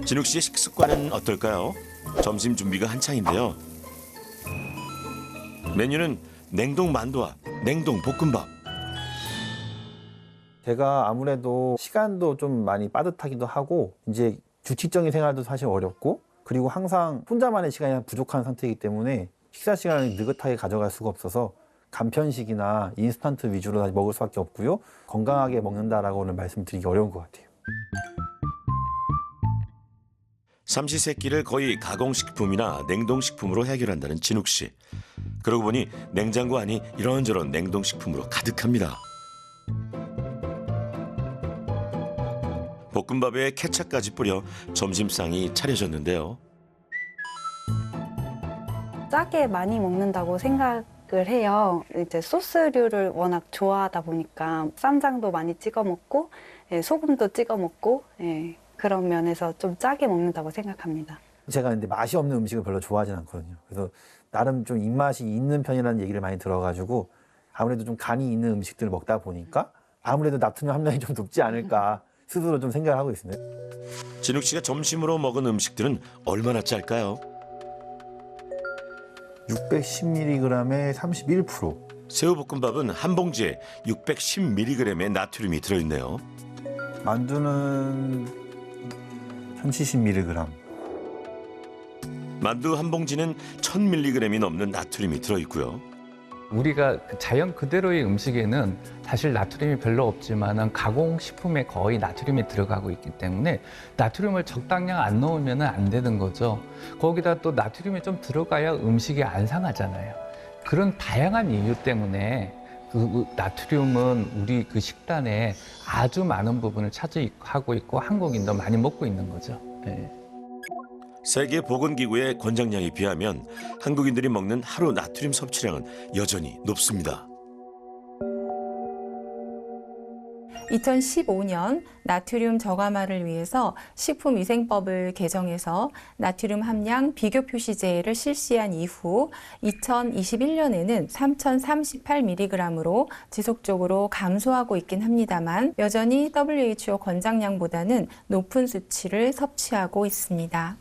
진욱 씨의 식습관은 어떨까요? 점심 준비가 한창인데요. 메뉴는 냉동 만두와 냉동 볶음밥. 제가 아무래도 시간도 좀 많이 빠듯하기도 하고 이제 규칙적인 생활도 사실 어렵고 그리고 항상 혼자만의 시간이 부족한 상태이기 때문에 식사 시간을 느긋하게 가져갈 수가 없어서 간편식이나 인스턴트 위주로 먹을 수밖에 없고요. 건강하게 먹는다라고는 말씀드리기 어려운 것 같아요. 삼시세끼를 거의 가공식품이나 냉동식품으로 해결한다는 진욱 씨. 그러고 보니 냉장고 안이 이런저런 냉동식품으로 가득합니다. 볶음밥에 케찹까지 뿌려 점심상이 차려졌는데요. 짜게 많이 먹는다고 생각을 해요. 이제 소스류를 워낙 좋아하다 보니까 쌈장도 많이 찍어 먹고 소금도 찍어 먹고 그런 면에서 좀 짜게 먹는다고 생각합니다. 제가 근데 맛이 없는 음식을 별로 좋아하진 않거든요. 그래서 나름 좀 입맛이 있는 편이라는 얘기를 많이 들어가지고 아무래도 좀 간이 있는 음식들을 먹다 보니까 아무래도 나트륨 함량이 좀 높지 않을까 스스로 좀 생각을 하고 있습니다. 진욱 씨가 점심으로 먹은 음식들은 얼마나 짤까요? 610mg에 31%. 새우볶음밥은 한 봉지에 610mg의 나트륨이 들어있네요. 만두는 1070mg. 만두 한 봉지는 1000mg이 넘는 나트륨이 들어있고요. 우리가 자연 그대로의 음식에는 사실 나트륨이 별로 없지만 가공식품에 거의 나트륨이 들어가고 있기 때문에 나트륨을 적당량 안 넣으면 안 되는 거죠. 거기다 또 나트륨이 좀 들어가야 음식이 안 상하잖아요. 그런 다양한 이유 때문에 그 나트륨은 우리 그 식단에 아주 많은 부분을 차지하고 있고 한국인도 많이 먹고 있는 거죠. 네. 세계보건기구의 권장량에 비하면 한국인들이 먹는 하루 나트륨 섭취량은 여전히 높습니다. 2015년 나트륨 저감화를 위해서 식품위생법을 개정해서 나트륨 함량 비교 표시제를 실시한 이후 2021년에는 3038mg으로 지속적으로 감소하고 있긴 합니다만 여전히 WHO 권장량보다는 높은 수치를 섭취하고 있습니다.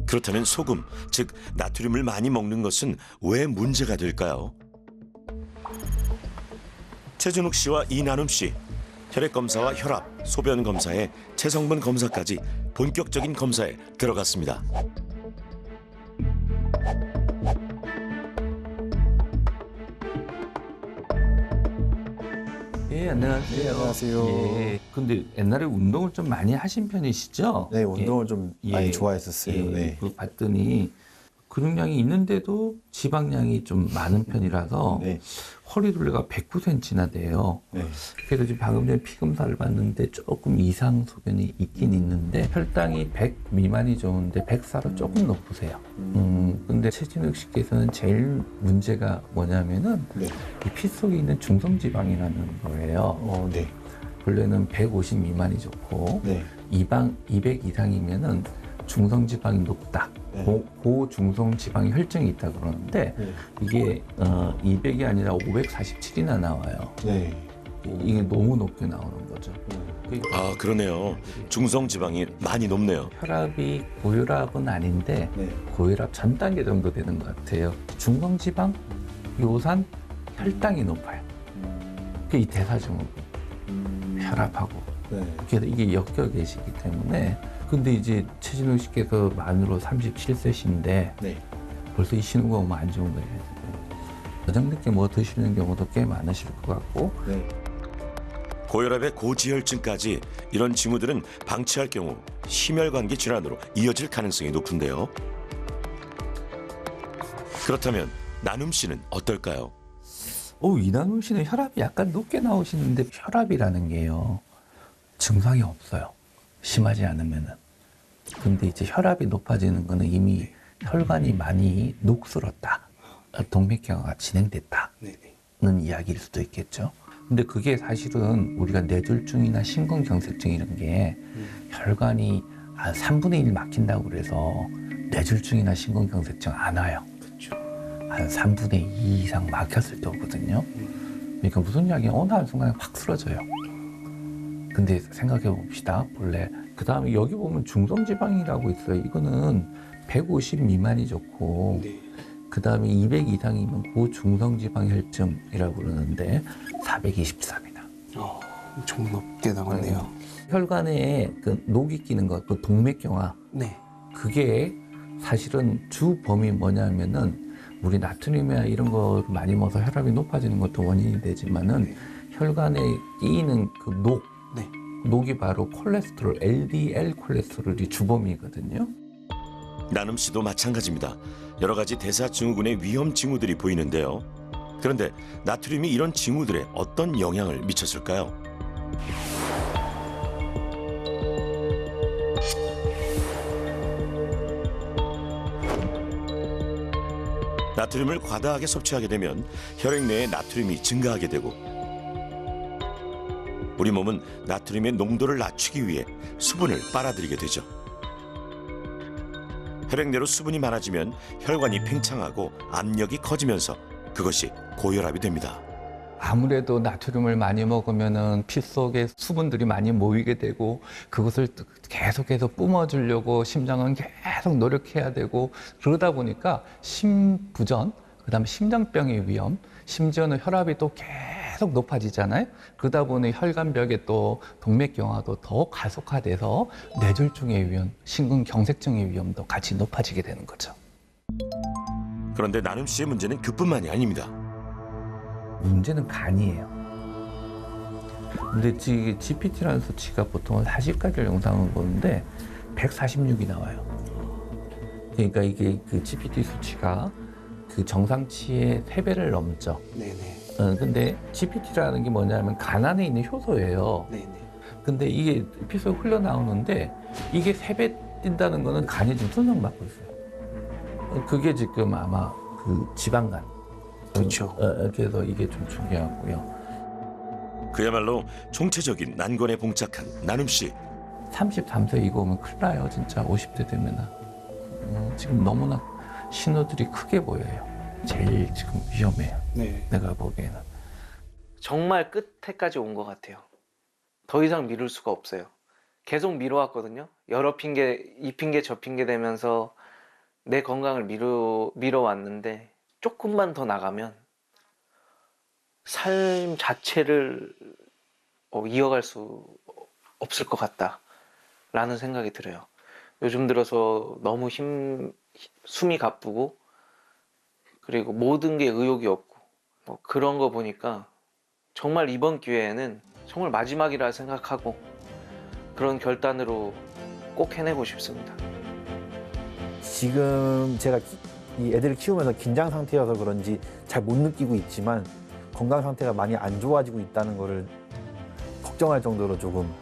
그렇다면 소금, 즉 나트륨을 많이 먹는 것은 왜 문제가 될까요? 최준욱 씨와 이나눔 씨, 혈액 검사와 혈압, 소변 검사에 체성분 검사까지 본격적인 검사에 들어갔습니다. 예, 안녕하세요. 네, 안녕하세요. 예, 근데 옛날에 운동을 좀 많이 하신 편이시죠? 네, 운동을 좀 많이 예, 좋아했었어요. 예, 네. 그 봤더니 근육량이 있는데도 지방량이 좀 많은 편이라서 네. 허리둘레가 109cm나 돼요. 네. 그래서 지금 방금 전에 피 검사를 봤는데 조금 이상 소견이 있긴 있는데 혈당이 100 미만이 좋은데 104로 조금 높으세요. 근데 최진욱 씨께서는 제일 문제가 뭐냐면은 네. 이 피 속에 있는 중성지방이라는 거예요. 네. 원래는 150 미만이 좋고 네. 200 이상이면은 중성지방이 높다. 네. 고중성지방 혈증이 있다 그러는데 네. 이게 200이 아니라 547이나 나와요. 네. 이게 너무 높게 나오는 거죠. 아, 그러네요. 중성 지방이 많이 높네요. 혈압이 고혈압은 아닌데 네. 고혈압 전 단계 정도 되는 것 같아요. 중성지방, 요산, 혈당이 높아요. 그게 이 대사증후군, 혈압하고 네. 그래서 이게 엮여 계시기 때문에 근데 이제 최진욱 씨께서 만으로 37세신데 네. 벌써 이 신호가 오면 안 좋은 거예요. 저녁 늦게 뭐 드시는 경우도 꽤 많으실 것 같고 네. 고혈압의 고지혈증까지 이런 징후들은 방치할 경우 심혈관계 질환으로 이어질 가능성이 높은데요. 그렇다면 나눔 씨는 어떨까요? 이나눔 씨는 혈압이 약간 높게 나오시는데 혈압이라는 게요. 증상이 없어요. 심하지 않으면은. 근데 이제 혈압이 높아지는 거는 이미 혈관이 많이 녹슬었다. 동맥경화가 진행됐다는 이야기일 수도 있겠죠. 근데 그게 사실은 우리가 뇌졸중이나 심근경색증 이런 게 혈관이 한 3분의 1 막힌다고 그래서 뇌졸중이나 심근경색증 안 와요. 한 3분의 2 이상 막혔을 때 오거든요. 그러니까 무슨 이야기냐, 어느 한순간에 확 쓰러져요. 근데 생각해 봅시다. 원래 그 다음에 여기 보면 중성지방이라고 있어요. 이거는 150 미만이 좋고, 네. 그 다음에 200 이상이면 고중성지방 혈증이라고 그러는데 424입니다. 좀 높게 나왔네요. 혈관에 그 녹이 끼는 것, 그 동맥경화, 네. 그게 사실은 주 범위 뭐냐면은 우리 나트륨이나 이런 거 많이 먹어서 혈압이 높아지는 것도 원인이 되지만은 혈관에 끼이는 그 녹, 네. 녹이 바로 콜레스테롤, LDL 콜레스테롤이 주범이거든요. 나눔 씨도 마찬가지입니다. 여러 가지 대사증후군의 위험 징후들이 보이는데요. 그런데 나트륨이 이런 징후들에 어떤 영향을 미쳤을까요? 나트륨을 과다하게 섭취하게 되면 혈액 내에 나트륨이 증가하게 되고 우리 몸은 나트륨의 농도를 낮추기 위해 수분을 빨아들이게 되죠. 혈액 내로 수분이 많아지면 혈관이 팽창하고 압력이 커지면서 그것이 고혈압이 됩니다. 아무래도 나트륨을 많이 먹으면은 피 속에 수분들이 많이 모이게 되고 그것을 계속해서 뿜어주려고 심장은 계속 노력해야 되고 그러다 보니까 심부전, 그다음에 심장병의 위험, 심지어는 혈압이 또 계속 높아지잖아요. 그러다 보니 혈관벽에 또 동맥경화도 더 가속화돼서 뇌졸중의 위험, 심근경색증의 위험도 같이 높아지게 되는 거죠. 그런데 나눔 씨의 문제는 그뿐만이 아닙니다. 문제는 간이에요. 근데 GPT라는 수치가 보통은 40가지 영상을 보는데 146이 나와요. 그러니까 이게 그 GPT 수치가 그 정상치의 3배를 넘죠. 네네. 근데 GPT라는 게 뭐냐면 간 안에 있는 효소예요. 네네. 근데 이게 피 속에 흘러나오는데 이게 3배 뛴다는 거는 간이 지금 손상받고 있어요. 그게 지금 아마 그 지방간. 그렇죠. 그래서 이게 좀 중요하고요. 그야말로 총체적인 난관에 봉착한 나눔 씨. 33세 이거 오면 큰일 나요, 진짜. 50대 되면은. 지금 너무나 신호들이 크게 보여요. 제일 지금 위험해요. 네. 내가 보기에는. 정말 끝에까지 온 것 같아요. 더 이상 미룰 수가 없어요. 계속 미뤄왔거든요. 여러 핑계, 이 핑계 저 핑계 대면서 내 건강을 미뤄왔는데 조금만 더 나가면 삶 자체를 이어갈 수 없을 것 같다라는 생각이 들어요. 요즘 들어서 너무 숨이 가쁘고 그리고 모든 게 의욕이 없고 그런 거 보니까 정말 이번 기회에는 정말 마지막이라 생각하고 그런 결단으로 꼭 해내고 싶습니다. 지금 제가 이 애들을 키우면서 긴장 상태여서 그런지 잘 못 느끼고 있지만 건강 상태가 많이 안 좋아지고 있다는 거를 걱정할 정도로 조금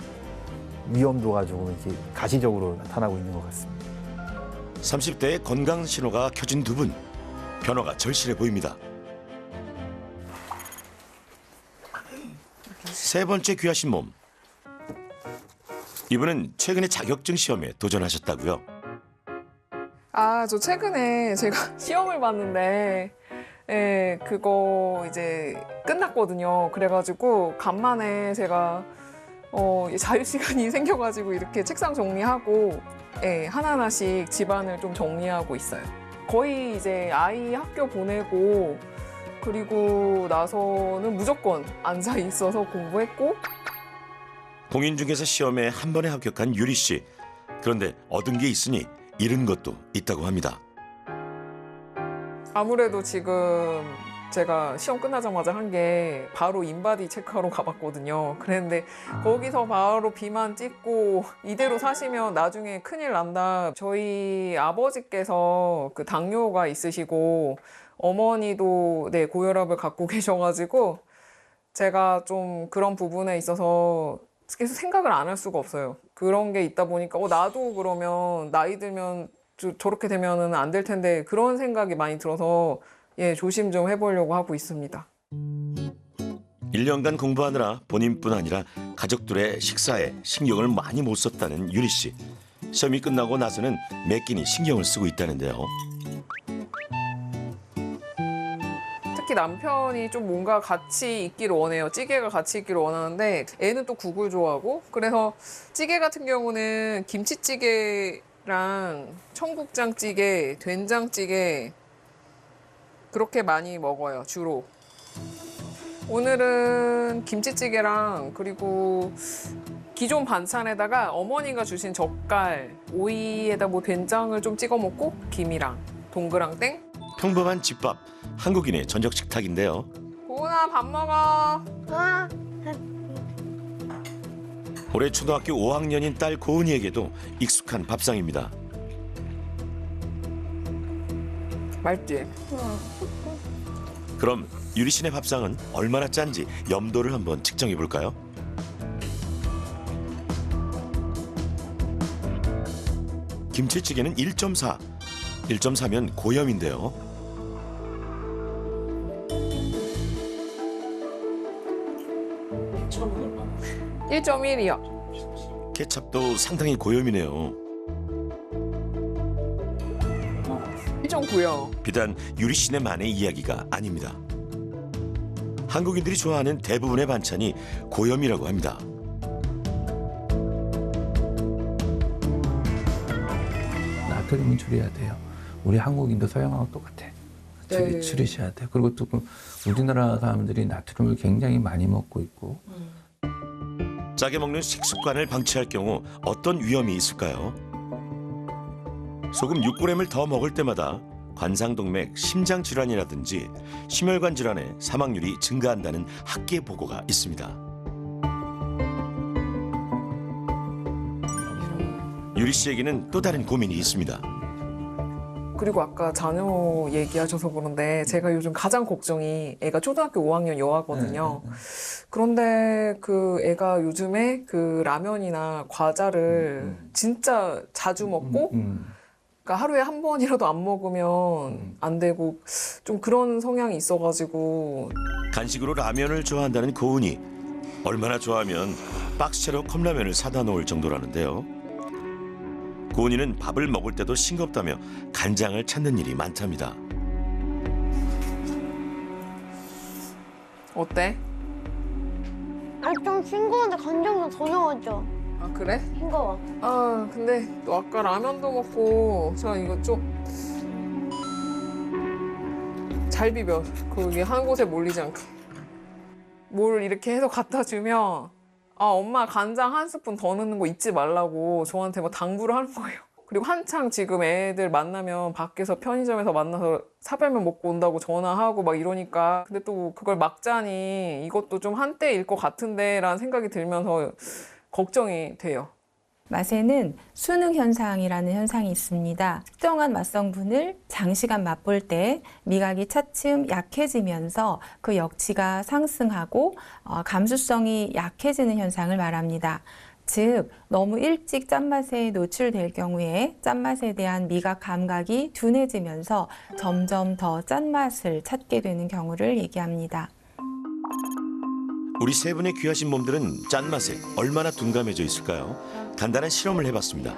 위험도가 조금 이렇게 가시적으로 나타나고 있는 것 같습니다. 30대의 건강 신호가 켜진 두 분. 변화가 절실해 보입니다. 세 번째 귀하신 몸. 이분은 최근에 자격증 시험에 도전하셨다고요. 저 최근에 제가 시험을 봤는데, 예, 그거 이제 끝났거든요. 그래가지고, 간만에 제가, 자유시간이 생겨가지고 이렇게 책상 정리하고, 예, 하나하나씩 집안을 좀 정리하고 있어요. 거의 이제 아이 학교 보내고, 그리고 나서는 무조건 앉아 있어서 공부했고, 공인중개사 시험에 한 번에 합격한 유리 씨. 그런데 얻은 게 있으니 잃은 것도 있다고 합니다. 아무래도 지금 제가 시험 끝나자마자 한 게 바로 인바디 체크하러 가봤거든요. 그랬는데 거기서 바로 비만 찍고 이대로 사시면 나중에 큰일 난다. 저희 아버지께서 그 당뇨가 있으시고 어머니도 네, 고혈압을 갖고 계셔가지고 제가 좀 그런 부분에 있어서 계속 생각을 안 할 수가 없어요. 그런 게 있다 보니까 나도 그러면 나이 들면 저렇게 되면은 안 될 텐데 그런 생각이 많이 들어서 예, 조심 좀 해보려고 하고 있습니다. 1년간 공부하느라 본인뿐 아니라 가족들의 식사에 신경을 많이 못 썼다는 유리 씨. 시험이 끝나고 나서는 매 끼니 신경을 쓰고 있다는데요. 특히 남편이 좀 뭔가 같이 있기를 원해요. 찌개가 같이 있기를 원하는데 애는 또 국을 좋아하고 그래서 찌개 같은 경우는 김치찌개랑 청국장찌개, 된장찌개 그렇게 많이 먹어요, 주로. 오늘은 김치찌개랑 그리고 기존 반찬에다가 어머니가 주신 젓갈, 오이에다 뭐 된장을 좀 찍어 먹고 김이랑 동그랑땡. 평범한 집밥, 한국인의 저녁 식탁인데요. 고은아 밥 먹어. 올해 초등학교 5학년인 딸 고은이에게도 익숙한 밥상입니다. 맛있지? 그럼 유리 씨네 밥상은 얼마나 짠지 염도를 한번 측정해 볼까요? 김치찌개는 1.4. 1.4면 고염인데요. 처음은 1.1이요. 케찹도 상당히 고염이네요. 1.9요. 비단 유리 씨네만의 이야기가 아닙니다. 한국인들이 좋아하는 대부분의 반찬이 고염이라고 합니다. 나트륨은 줄여야 돼요. 우리 한국인도 서양하고 똑같아. 네. 줄이셔야 돼요. 그리고 또 우리나라 사람들이 나트륨을 굉장히 많이 먹고 있고 짜게 먹는 식습관을 방치할 경우 어떤 위험이 있을까요? 소금 6g을 더 먹을 때마다 관상동맥 심장 질환이라든지 심혈관 질환의 사망률이 증가한다는 학계 보고가 있습니다. 유리 씨에게는 또 다른 고민이 있습니다. 그리고 아까 자녀 얘기하셔서 그런데 제가 요즘 가장 걱정이 애가 초등학교 5학년 여아거든요. 그런데 그 애가 요즘에 그 라면이나 과자를 진짜 자주 먹고 그러니까 하루에 한 번이라도 안 먹으면 안 되고 좀 그런 성향이 있어가지고 간식으로 라면을 좋아한다는 고은이 얼마나 좋아하면 박스채로 컵라면을 사다 놓을 정도라는데요. 고은이는 밥을 먹을 때도 싱겁다며 간장을 찾는 일이 많답니다. 어때? 좀 싱거운데 간장도 더 넣어줘. 아 그래? 싱거워. 아 근데 또 아까 라면도 먹고 제가 이거 좀 잘 비벼. 그게 한 곳에 몰리지 않게. 뭘 이렇게 해서 갖다 주면 아 엄마 간장 한 스푼 더 넣는 거 잊지 말라고 저한테 막 당부를 하는 거예요. 그리고 한창 지금 애들 만나면 밖에서 편의점에서 만나서 사발면 먹고 온다고 전화하고 막 이러니까 근데 또 그걸 막자니 이것도 좀 한때일 것 같은데 라는 생각이 들면서 걱정이 돼요. 맛에는 수능 현상이라는 현상이 있습니다. 특정한 맛성분을 장시간 맛볼 때 미각이 차츰 약해지면서 그 역치가 상승하고 감수성이 약해지는 현상을 말합니다. 즉, 너무 일찍 짠맛에 노출될 경우에 짠맛에 대한 미각 감각이 둔해지면서 점점 더 짠맛을 찾게 되는 경우를 얘기합니다. 우리 세 분의 귀하신 몸들은 짠맛에 얼마나 둔감해져 있을까요? 간단한 실험을 해봤습니다.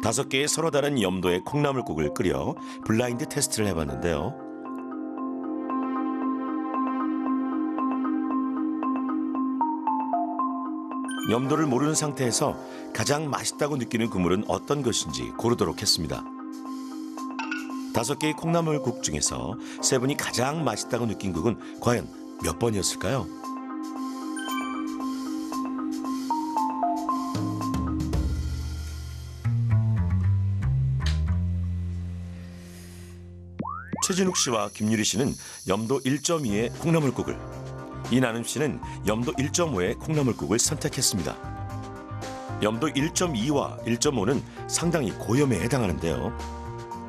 5개의 서로 다른 염도의 콩나물국을 끓여 블라인드 테스트를 해봤는데요. 염도를 모르는 상태에서 가장 맛있다고 느끼는 국물은 어떤 것인지 고르도록 했습니다. 5개의 콩나물국 중에서 세 분이 가장 맛있다고 느낀 국은 과연 몇 번이었을까요? 최진욱 씨와 김유리 씨는 염도 1.2의 콩나물국을, 이나눔 씨는 염도 1.5의 콩나물국을 선택했습니다. 염도 1.2와 1.5는 상당히 고염에 해당하는데요.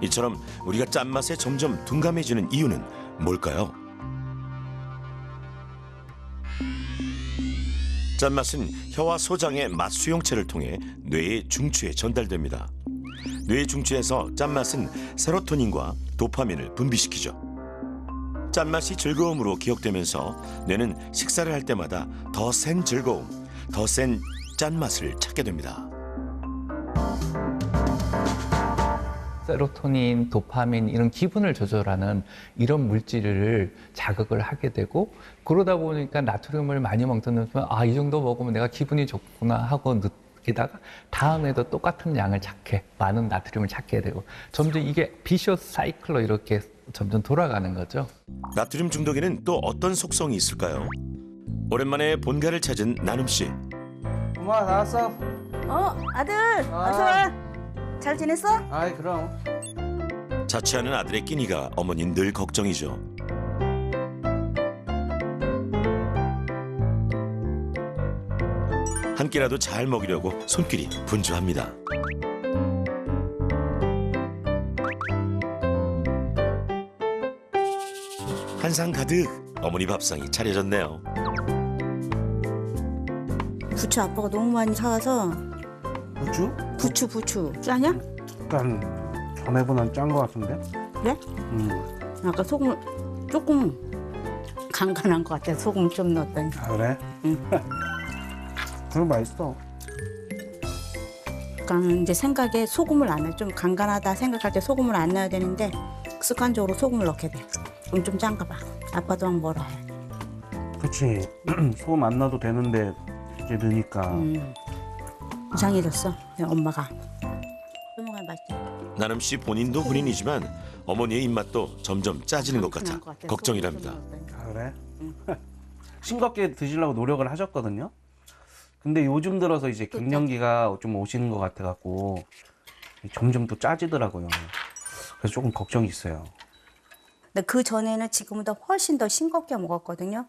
이처럼 우리가 짠맛에 점점 둔감해지는 이유는 뭘까요? 짠맛은 혀와 소장의 맛 수용체를 통해 뇌의 중추에 전달됩니다. 뇌의 중추에서 짠맛은 세로토닌과 도파민을 분비시키죠. 짠맛이 즐거움으로 기억되면서 뇌는 식사를 할 때마다 더 센 즐거움, 더 센 짠맛을 찾게 됩니다. 세로토닌, 도파민 이런 기분을 조절하는 이런 물질을 자극을 하게 되고 그러다 보니까 나트륨을 많이 먹는 순간 이 정도 먹으면 내가 기분이 좋구나 하고 느끼다가 다음에도 똑같은 양을 찾게 많은 나트륨을 찾게 되고 점점 이게 비셔스 사이클로 이렇게 점점 돌아가는 거죠. 나트륨 중독에는 또 어떤 속성이 있을까요? 오랜만에 본가를 찾은 나눔 씨. 엄마 나왔어? 아들 어서 와. 잘 지냈어? 아이 그럼. 자취하는 아들의 끼니가 어머니는 늘 걱정이죠. 한 끼라도 잘 먹이려고 손길이 분주합니다. 한상 가득 어머니 밥상이 차려졌네요. 부추 아빠가 너무 많이 사와서 부추? 부추 짜냐? 약간 전에보단 짠 거 같은데? 그래? 아까 소금 조금 간간한 것 같아. 소금 좀 넣었더니. 아 그래? 응. 그럼 맛있어. 약간 이제 생각에 소금을 안 해. 좀 간간하다 생각할 때 소금을 안 넣어야 되는데 습관적으로 소금을 넣게 돼. 그럼 좀 짠가 봐. 아빠도 막 뭐라 해. 그치. 소금 안 넣어도 되는데 이제 넣으니까. 이상해졌어. 엄마가. 소금을 맛있게. 나눔 씨 본인도 군인이지만 어머니의 입맛도 점점 짜지는 것 같아 걱정이랍니다. 아 그래? 싱겁게 드시려고 노력을 하셨거든요. 근데 요즘 들어서 이제 갱년기가 좀 오시는 것 같아갖고 점점 또 짜지더라고요. 그래서 조금 걱정이 있어요. 근데 그 전에는 지금보다 훨씬 더 싱겁게 먹었거든요.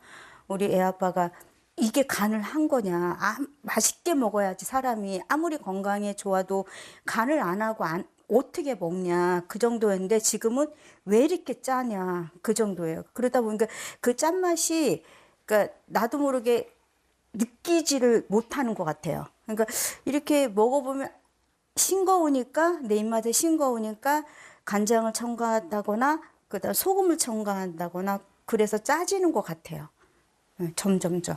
우리 애 아빠가 이게 간을 한 거냐. 맛있게 먹어야지 사람이 아무리 건강에 좋아도 간을 안 하고 어떻게 먹냐. 그 정도였는데 지금은 왜 이렇게 짜냐. 그 정도예요. 그러다 보니까 그 짠맛이 그러니까 나도 모르게 느끼지를 못하는 것 같아요. 그러니까 이렇게 먹어보면 싱거우니까 내 입맛에 싱거우니까 간장을 첨가한다거나 그다음 소금을 첨가한다거나 그래서 짜지는 것 같아요. 점점점.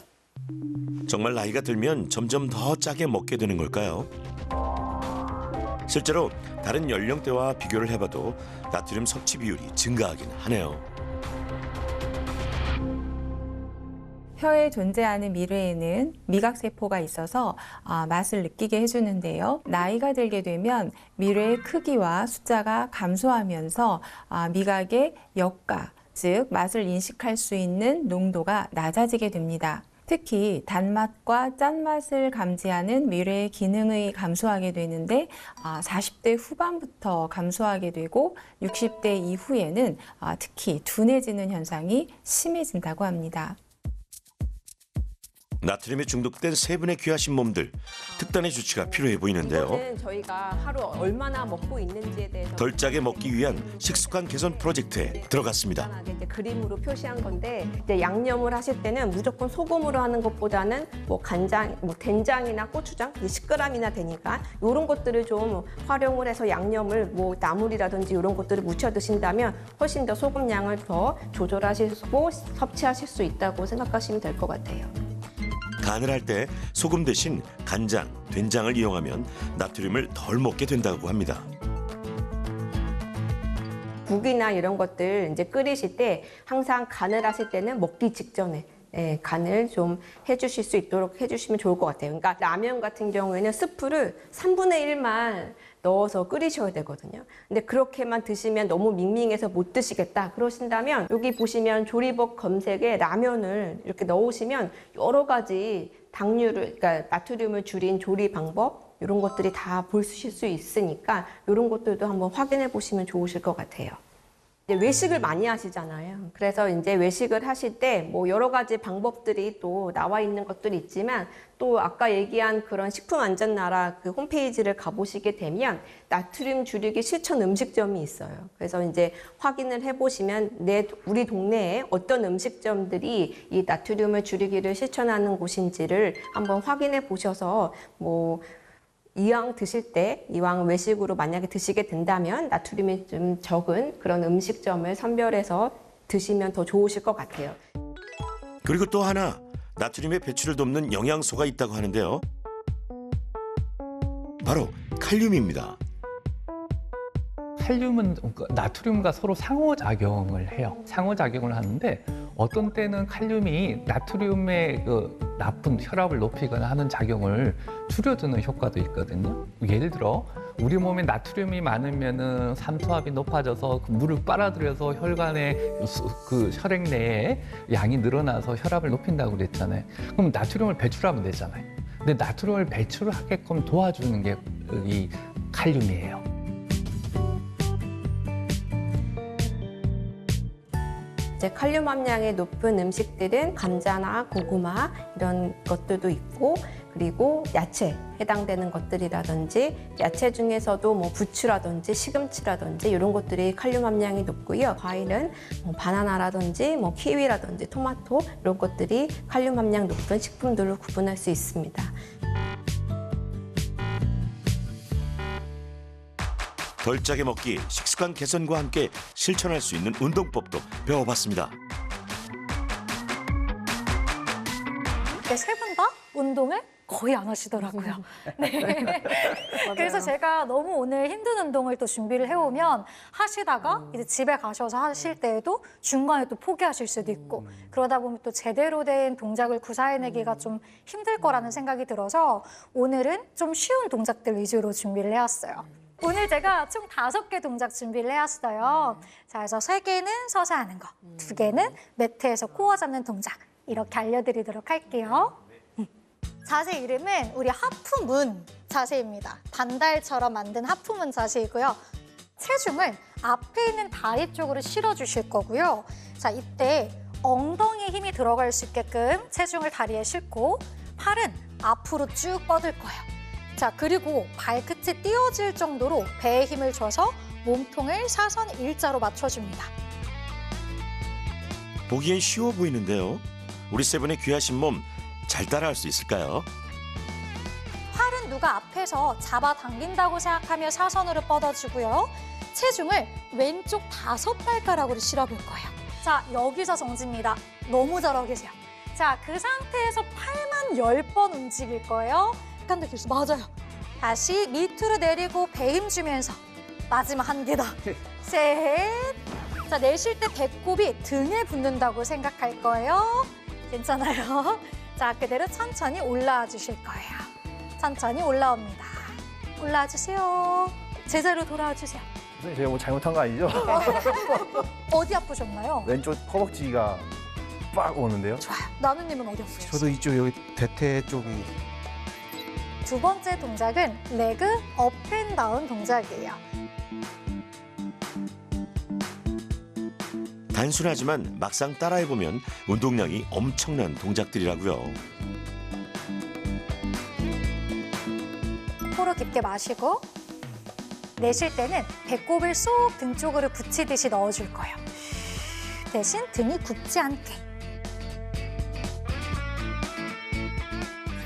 정말 나이가 들면 점점 더 짜게 먹게 되는 걸까요? 실제로 다른 연령대와 비교를 해봐도 나트륨 섭취 비율이 증가하긴 하네요. 혀에 존재하는 미뢰에는 미각세포가 있어서 맛을 느끼게 해주는데요. 나이가 들게 되면 미뢰의 크기와 숫자가 감소하면서 미각의 역가, 즉 맛을 인식할 수 있는 농도가 낮아지게 됩니다. 특히 단맛과 짠맛을 감지하는 미뢰의 기능이 감소하게 되는데 40대 후반부터 감소하게 되고 60대 이후에는 특히 둔해지는 현상이 심해진다고 합니다. 나트륨에 중독된 세 분의 귀하신 몸들, 특단의 조치가 필요해 보이는데요. 이거는 저희가 하루 얼마나 먹고 있는지에 대해서 덜 짜게 먹기 위한 식습관 개선 프로젝트에 들어갔습니다. 간단하게 이제 그림으로 표시한 건데 이제 양념을 하실 때는 무조건 소금으로 하는 것보다는 뭐 간장, 뭐 된장이나 고추장 10g이나 되니까 이런 것들을 좀 활용을 해서 양념을 뭐 나물이라든지 이런 것들을 무쳐 드신다면 훨씬 더 소금 양을 더 조절하시고 섭취하실 수 있다고 생각하시면 될 것 같아요. 간을 할 때 소금 대신 간장, 된장을 이용하면 나트륨을 덜 먹게 된다고 합니다. 국이나 이런 것들 이제 끓이실 때 항상 간을 하실 때는 먹기 직전에 간을 좀 해주실 수 있도록 해주시면 좋을 것 같아요. 그러니까 라면 같은 경우에는 스프를 3분의 1만 넣어서 끓이셔야 되거든요. 근데 그렇게만 드시면 너무 밍밍해서 못 드시겠다 그러신다면 여기 보시면 조리법 검색에 라면을 이렇게 넣으시면 여러 가지 당류를, 그러니까 나트륨을 줄인 조리 방법 이런 것들이 다 보실 수 있으니까 이런 것들도 한번 확인해 보시면 좋으실 것 같아요. 이제 외식을 많이 하시잖아요. 그래서 이제 외식을 하실 때 뭐 여러 가지 방법들이 또 나와 있는 것들이 있지만 또 아까 얘기한 그런 식품안전나라 그 홈페이지를 가보시게 되면 나트륨 줄이기 실천 음식점이 있어요. 그래서 이제 확인을 해보시면 우리 동네에 어떤 음식점들이 이 나트륨을 줄이기를 실천하는 곳인지를 한번 확인해 보셔서 뭐 이왕 드실 때, 이왕 외식으로 만약에 드시게 된다면 나트륨이 좀 적은 그런 음식점을 선별해서 드시면 더 좋으실 것 같아요. 그리고 또 하나, 나트륨의 배출을 돕는 영양소가 있다고 하는데요. 바로 칼륨입니다. 칼륨은 나트륨과 서로 상호작용을 해요. 상호작용을 하는데 어떤 때는 칼륨이 나트륨의 그 나쁜 혈압을 높이거나 하는 작용을 줄여주는 효과도 있거든요. 예를 들어 우리 몸에 나트륨이 많으면은 삼투압이 높아져서 그 물을 빨아들여서 혈관의 그 혈액 내에 양이 늘어나서 혈압을 높인다고 그랬잖아요. 그럼 나트륨을 배출하면 되잖아요. 근데 나트륨을 배출하게끔 도와주는 게 이 칼륨이에요. 이제 칼륨 함량이 높은 음식들은 감자나 고구마 이런 것들도 있고, 그리고 야채 해당되는 것들이라든지 야채 중에서도 뭐 부추라든지 시금치라든지 이런 것들이 칼륨 함량이 높고요. 과일은 뭐 바나나라든지 뭐 키위라든지 토마토 이런 것들이 칼륨 함량 높은 식품들로 구분할 수 있습니다. 덜 짜게 먹기, 식습관 개선과 함께 실천할 수 있는 운동법도 배워봤습니다. 세 분 다 운동을 거의 안 하시더라고요. 네. 그래서 제가 너무 오늘 힘든 운동을 또 준비를 해오면 하시다가 이제 집에 가셔서 하실 때에도 중간에 또 포기하실 수도 있고 그러다 보면 또 제대로 된 동작을 구사해내기가 좀 힘들 거라는 생각이 들어서 오늘은 좀 쉬운 동작들 위주로 준비를 해왔어요. 오늘 제가 총 5개 동작 준비를 해왔어요. 자, 그래서 3개는 서서 하는 거, 2개는 매트에서 코어 잡는 동작 이렇게 알려드리도록 할게요. 자세 이름은 우리 하프문 자세입니다. 반달처럼 만든 하프문 자세이고요. 체중을 앞에 있는 다리 쪽으로 실어주실 거고요. 자, 이때 엉덩이에 힘이 들어갈 수 있게끔 체중을 다리에 싣고 팔은 앞으로 쭉 뻗을 거예요. 자, 그리고 발끝이 띄어질 정도로 배에 힘을 줘서 몸통을 사선 일자로 맞춰줍니다. 보기엔 쉬워 보이는데요. 우리 세 분의 귀하신 몸 잘 따라할 수 있을까요? 팔은 누가 앞에서 잡아당긴다고 생각하며 사선으로 뻗어주고요. 체중을 왼쪽 5발가락으로 실어볼 거예요. 자, 여기서 정지입니다. 너무 잘하고 계세요. 자, 그 상태에서 팔만 10번 움직일 거예요. 약간 더 길수 맞아요. 다시 밑으로 내리고 배 힘 주면서 마지막 1개다. 셋. 자, 내쉴 때 배꼽이 등에 붙는다고 생각할 거예요. 괜찮아요. 자, 그대로 천천히 올라와 주실 거예요. 천천히 올라옵니다. 올라와 주세요. 제자리로 돌아와 주세요. 선생님, 제가 뭐 잘못한 거 아니죠? 어디 아프셨나요? 왼쪽 허벅지가 빡 오는데요. 좋아요. 나누님은 어디 아프셨어요? 저도 이쪽 여기 대퇴 쪽이. 2번째 동작은 레그 업앤다운 동작이에요. 단순하지만 막상 따라해보면 운동량이 엄청난 동작들이라고요. 코로 깊게 마시고 내쉴 때는 배꼽을 쏙 등 쪽으로 붙이듯이 넣어줄 거예요. 대신 등이 굽지 않게.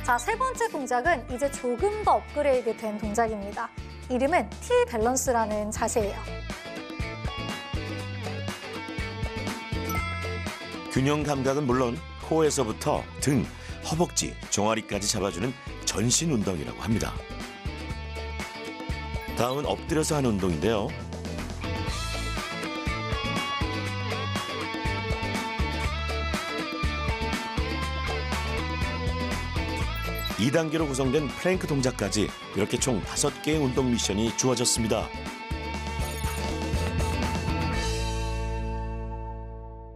자, 3번째 동작은 이제 조금 더 업그레이드 된 동작입니다. 이름은 T 밸런스라는 자세예요. 균형 감각은 물론 코에서부터 등, 허벅지, 종아리까지 잡아주는 전신 운동이라고 합니다. 다음은 엎드려서 하는 운동인데요. 이 단계로 구성된 플랭크 동작까지 이렇게 총 5개의 운동 미션이 주어졌습니다.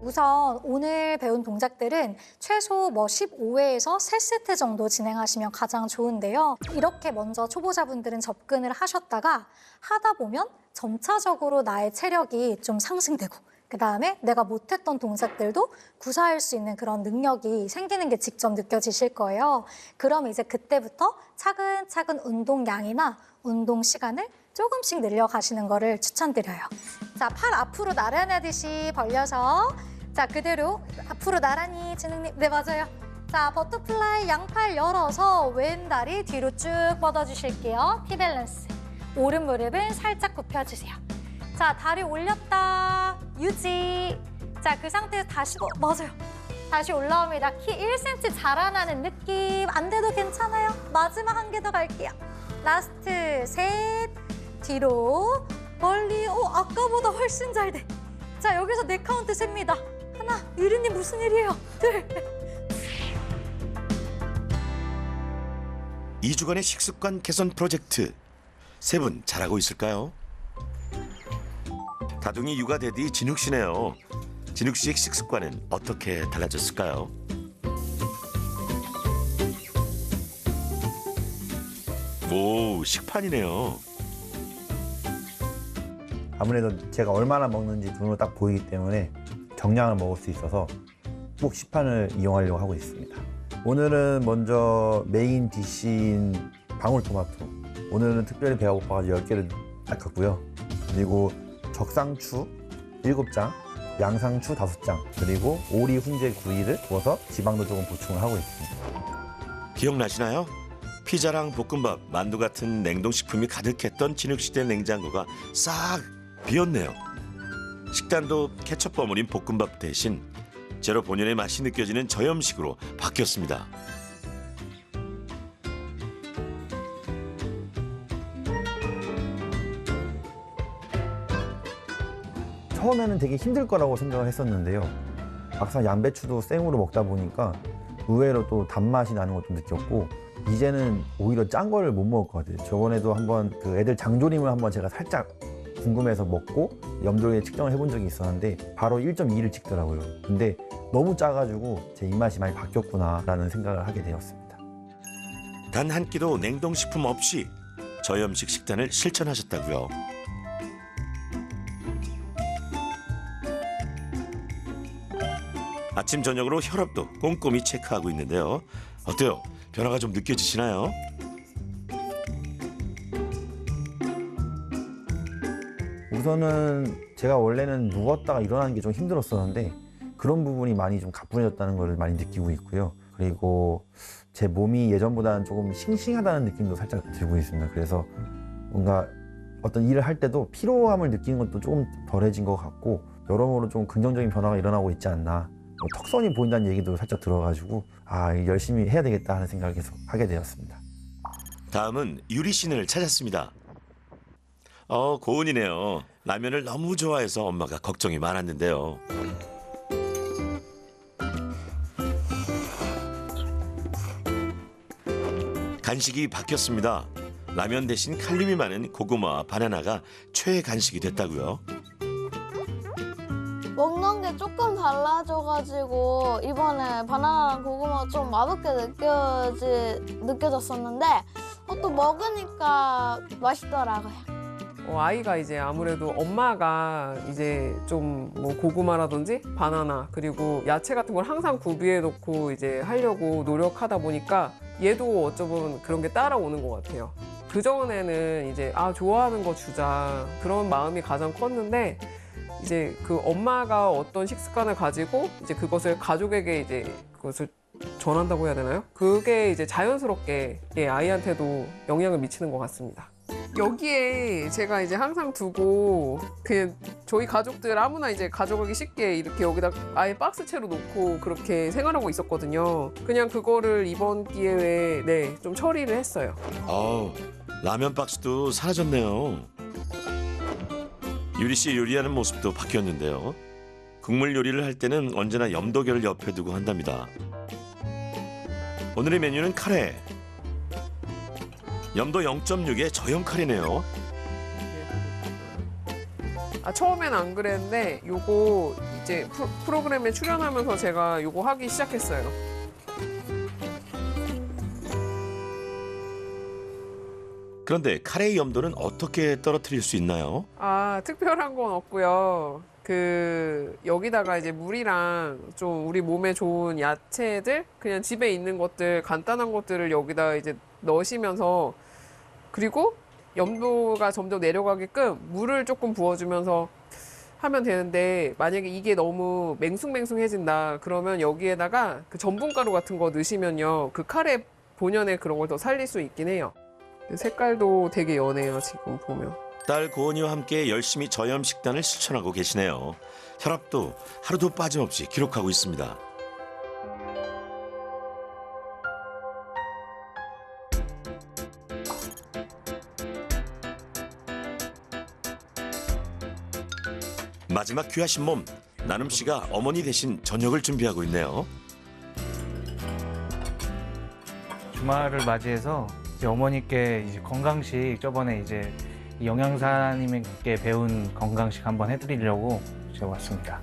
우선 오늘 배운 동작들은 최소 15회에서 3세트 정도 진행하시면 가장 좋은데요. 이렇게 먼저 초보자분들은 접근을 하셨다가 하다 보면 점차적으로 나의 체력이 좀 상승되고 그다음에 내가 못했던 동작들도 구사할 수 있는 그런 능력이 생기는 게 직접 느껴지실 거예요. 그럼 이제 그때부터 차근차근 운동량이나 운동 시간을 조금씩 늘려가시는 거를 추천드려요. 자, 팔 앞으로 나란히 하듯이 벌려서 자, 그대로 앞으로 나란히 진행님. 네, 맞아요. 자, 버터플라이 양팔 열어서 왼 다리 뒤로 쭉 뻗어주실게요. T 밸런스. 오른 무릎은 살짝 굽혀주세요. 자, 다리 올렸다. 유지. 자, 그 상태에서 다시, 맞아요. 다시 올라옵니다. 키 1cm 자라나는 느낌. 안 돼도 괜찮아요. 마지막 1개 더 갈게요. 라스트 셋. 뒤로 멀리. 아까보다 훨씬 잘 돼. 자, 여기서 네 카운트 셉니다. 하나. 유리님 무슨 일이에요? 둘. 2주간의 식습관 개선 프로젝트. 세 분 잘하고 있을까요? 다둥이 육아대디 진욱 씨네요. 진욱 씨의 식습관은 어떻게 달라졌을까요? 오, 식판이네요. 아무래도 제가 얼마나 먹는지 눈으로 딱 보이기 때문에 정량을 먹을 수 있어서 꼭 식판을 이용하려고 하고 있습니다. 오늘은 먼저 메인 디시인 방울토마토. 오늘은 특별히 배가 고파가지고 10개를 닦았고요. 그리고 적상추 7장, 양상추 5장, 그리고 오리 훈제 구이를 구워서 지방도 조금 보충을 하고 있습니다. 기억나시나요? 피자랑 볶음밥, 만두 같은 냉동식품이 가득했던 진욱시대 냉장고가 싹 비었네요. 식단도 케첩 버무린 볶음밥 대신 제로 본연의 맛이 느껴지는 저염식으로 바뀌었습니다. 처음에는 되게 힘들 거라고 생각을 했었는데요. 막상 양배추도 생으로 먹다 보니까 의외로 또 단맛이 나는 것도 느꼈고, 이제는 오히려 짠 거를 못 먹을 것 같아요. 저번에도 한번 그 애들 장조림을 한번 제가 살짝 궁금해서 먹고 염도에 측정을 해본 적이 있었는데 바로 1.2를 찍더라고요. 근데 너무 짜가지고 제 입맛이 많이 바뀌었구나라는 생각을 하게 되었습니다. 단 한 끼도 냉동식품 없이 저염식 식단을 실천하셨다고요. 아침 저녁으로 혈압도 꼼꼼히 체크하고 있는데요. 어때요? 변화가 좀 느껴지시나요? 우선은 제가 원래는 누웠다가 일어나는 게 좀 힘들었었는데 그런 부분이 많이 좀 가뿐해졌다는 걸 많이 느끼고 있고요. 그리고 제 몸이 예전보다는 조금 싱싱하다는 느낌도 살짝 들고 있습니다. 그래서 뭔가 어떤 일을 할 때도 피로함을 느끼는 것도 조금 덜해진 것 같고, 여러모로 좀 긍정적인 변화가 일어나고 있지 않나. 턱선이 보인다는 얘기도 살짝 들어가지고 열심히 해야 되겠다 하는 생각을 계속 하게 되었습니다. 다음은 유리 씨를 찾았습니다. 고은이네요. 라면을 너무 좋아해서 엄마가 걱정이 많았는데요. 간식이 바뀌었습니다. 라면 대신 칼륨이 많은 고구마와 바나나가 최애 간식이 됐다고요. 먹는 게 조금 달라져가지고 이번에 바나나랑 고구마 좀 맛없게 느껴졌었는데 또 먹으니까 맛있더라고요. 아이가 이제 아무래도 엄마가 이제 좀 뭐 고구마라든지 바나나 그리고 야채 같은 걸 항상 구비해 놓고 이제 하려고 노력하다 보니까 얘도 어쩌면 그런 게 따라오는 것 같아요. 그전에는 이제 좋아하는 거 주자 그런 마음이 가장 컸는데, 이제 그 엄마가 어떤 식습관을 가지고 이제 그것을 가족에게 이제 그것을 전한다고 해야 되나요? 그게 이제 자연스럽게 아이한테도 영향을 미치는 것 같습니다. 여기에 제가 이제 항상 두고 그냥 저희 가족들 아무나 이제 가져가기 쉽게 이렇게 여기다 아예 박스채로 놓고 그렇게 생활하고 있었거든요. 그냥 그거를 이번 기회에 좀 처리를 했어요. 라면 박스도 사라졌네요. 유리 씨 요리하는 모습도 바뀌었는데요. 국물 요리를 할 때는 언제나 염도결을 옆에 두고 한답니다. 오늘의 메뉴는 카레. 염도 0.6의 저염 카레네요. 처음엔 안 그랬는데 요거 이제 프로그램에 출연하면서 제가 요거 하기 시작했어요. 그런데 카레의 염도는 어떻게 떨어뜨릴 수 있나요? 특별한 건 없고요. 여기다가 이제 물이랑 좀 우리 몸에 좋은 야채들, 그냥 집에 있는 것들, 간단한 것들을 여기다 이제 넣으시면서, 그리고 염도가 점점 내려가게끔 물을 조금 부어주면서 하면 되는데, 만약에 이게 너무 맹숭맹숭해진다 그러면 여기에다가 그 전분가루 같은 거 넣으시면요, 그 카레 본연의 그런 걸 더 살릴 수 있긴 해요. 색깔도 되게 연해요, 지금 보면. 딸 고은이와 함께 열심히 저염 식단을 실천하고 계시네요. 혈압도 하루도 빠짐없이 기록하고 있습니다. 마지막 귀하신 몸, 나눔 씨가 어머니 대신 저녁을 준비하고 있네요. 주말을 맞이해서 이제 어머니께 이제 건강식 저번에 이제 영양사님께 배운 건강식 한번 해드리려고 제가 왔습니다.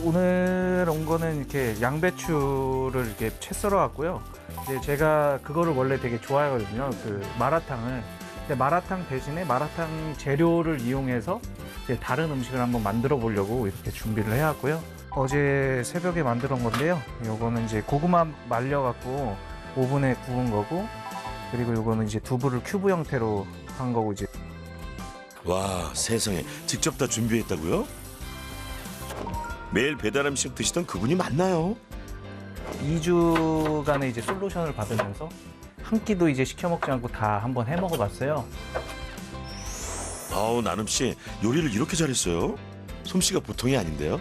오늘 온 거는 이렇게 양배추를 이렇게 채 썰어왔고요. 이제 제가 그거를 원래 되게 좋아하거든요. 그 마라탕을. 근데 마라탕 대신에 마라탕 재료를 이용해서 이제 다른 음식을 한번 만들어 보려고 이렇게 준비를 해왔고요. 어제 새벽에 만들어 온 건데요. 요거는 이제 고구마 말려갖고 오븐에 구운 거고, 그리고 요거는 이제 두부를 큐브 형태로 한 거고 이제. 와, 세상에 직접 다 준비했다고요? 매일 배달 음식 드시던 그분이 맞나요? 2주간의 이제 솔루션을 받으면서 한 끼도 이제 시켜 먹지 않고 다 한번 해 먹어봤어요. 아우, 나눔 씨 요리를 이렇게 잘했어요? 솜씨가 보통이 아닌데요?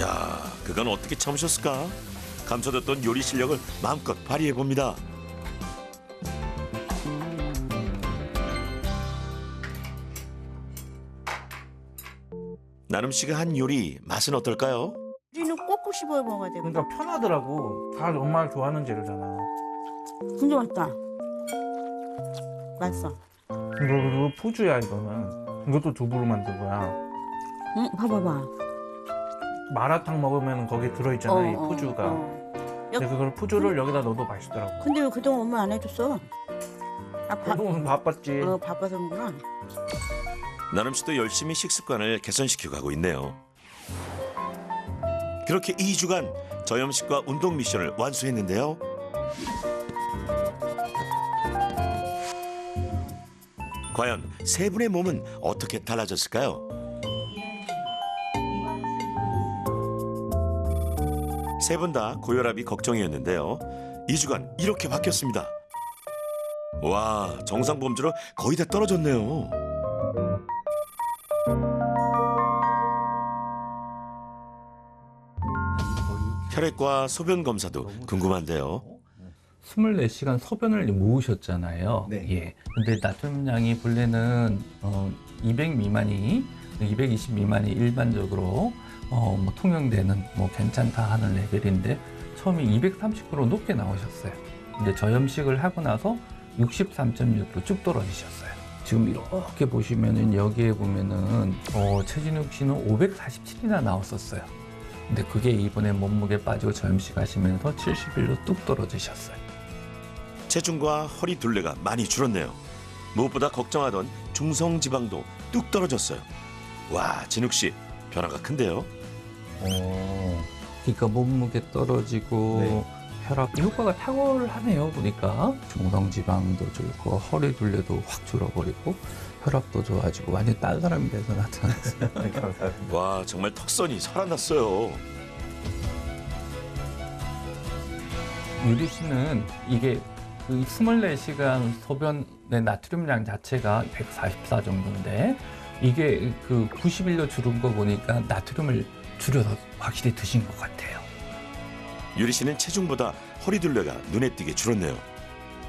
야, 그건 어떻게 참으셨을까? 감춰뒀던 요리 실력을 마음껏 발휘해 봅니다. 나눔 씨가 한 요리 맛은 어떨까요? 우리는 꼭꼭 씹어 먹어야 돼. 그러니까 편하더라고. 다 엄마가 좋아하는 재료잖아. 진짜 맛있다. 맛있어. 이거 푸주야 이거는. 이것도 두부로 만든 거야. 응, 봐봐봐. 마라탕 먹으면 거기 들어있잖아, 이 푸주가. 근데 그걸 푸주를 여기다 넣어도 맛있더라고. 근데 왜 그동안 엄마 안 해줬어? 아, 그동안 바빴지. 바빠서 그런구나. 나눔 씨도 열심히 식습관을 개선시켜 가고 있네요. 그렇게 2주간 저염식과 운동 미션을 완수했는데요. 과연 세 분의 몸은 어떻게 달라졌을까요? 세 분 다 고혈압이 걱정이었는데요. 2주간 이렇게 바뀌었습니다. 와, 정상 범주로 거의 다 떨어졌네요. 혈액과 소변 검사도 궁금한데요. 24시간 소변을 모으셨잖아요. 네. 예. 근데 나트륨량이 본래는 200 미만이 220 미만이 일반적으로 뭐 통용되는 뭐 괜찮다 하는 레벨인데 처음에 230으로 높게 나오셨어요. 근데 저염식을 하고 나서 63.6로 쭉 떨어지셨어요. 지금 이렇게 보시면은 여기에 보면은 최진욱 씨는 547이나 나왔었어요. 근데 그게 이번에 몸무게 빠지고 저염식 하시면서 71로 뚝 떨어지셨어요. 체중과 허리 둘레가 많이 줄었네요. 무엇보다 걱정하던 중성지방도 뚝 떨어졌어요. 와, 진욱 씨 변화가 큰데요. 그러니까 몸무게 떨어지고 네. 혈압 효과가 탁월하네요. 보니까 중성지방도 줄고 허리 둘레도 확 줄어버리고 혈압도 좋아지고 완전 딴 사람이 돼서 나타났어요. 감사합니다. 와, 정말 턱선이 살아났어요. 유리 씨는 이게 그 24시간 소변의 나트륨량 자체가 144 정도인데 이게 그 91로 줄은 거 보니까 나트륨을 줄여서 확실히 드신 것 같아요. 유리 씨는 체중보다 허리 둘레가 눈에 띄게 줄었네요.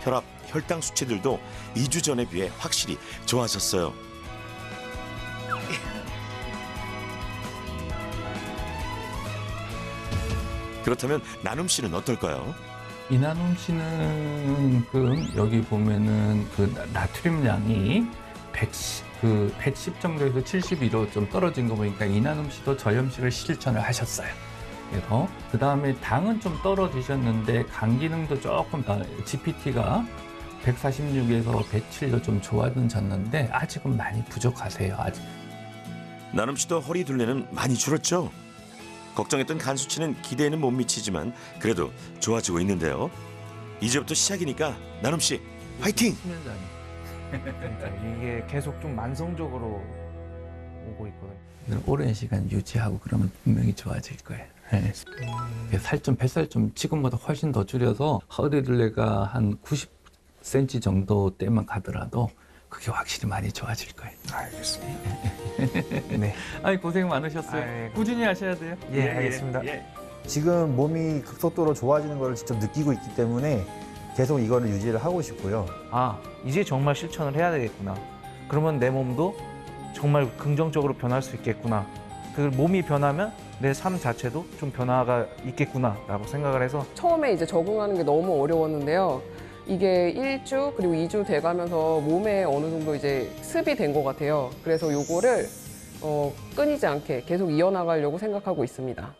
혈압, 혈당 수치들도 2주 전에 비해 확실히 좋아졌어요. 그렇다면 나눔 씨는 어떨까요? 이나눔 씨는 그 여기 보면은 그 나트륨량이 110 정도에서 72로 좀 떨어진 거 보니까 이나눔 씨도 저염식을 실천을 하셨어요. 그래서 그 다음에 당은 좀 떨어지셨는데 간 기능도 조금 GPT가 146에서 107로 좀 좋아졌는데 아직은 많이 부족하세요. 아직. 나눔 씨도 허리 둘레는 많이 줄었죠. 걱정했던 간 수치는 기대에는 못 미치지만 그래도 좋아지고 있는데요. 이제부터 시작이니까 나눔 씨 화이팅! 그러니까 이게 계속 좀 만성적으로 오고 있거든요. 오랜 시간 유지하고 그러면 분명히 좋아질 거예요. 네. 뱃살 좀 지금보다 훨씬 더 줄여서 허리 둘레가 한 90cm 정도 때만 가더라도 그게 확실히 많이 좋아질 거예요. 알겠습니다. 네. 아이 고생 많으셨어요. 아이고. 꾸준히 하셔야 돼요. 예, 알겠습니다. 지금 몸이 급속도로 좋아지는 걸 직접 느끼고 있기 때문에 계속 이거를 유지를 하고 싶고요. 이제 정말 실천을 해야 되겠구나. 그러면 내 몸도 정말 긍정적으로 변할 수 있겠구나. 그 몸이 변하면 내 삶 자체도 좀 변화가 있겠구나라고 생각을 해서 처음에 이제 적응하는 게 너무 어려웠는데요. 이게 1주 그리고 2주 돼가면서 몸에 어느 정도 이제 습이 된 것 같아요. 그래서 요거를 끊이지 않게 계속 이어나가려고 생각하고 있습니다.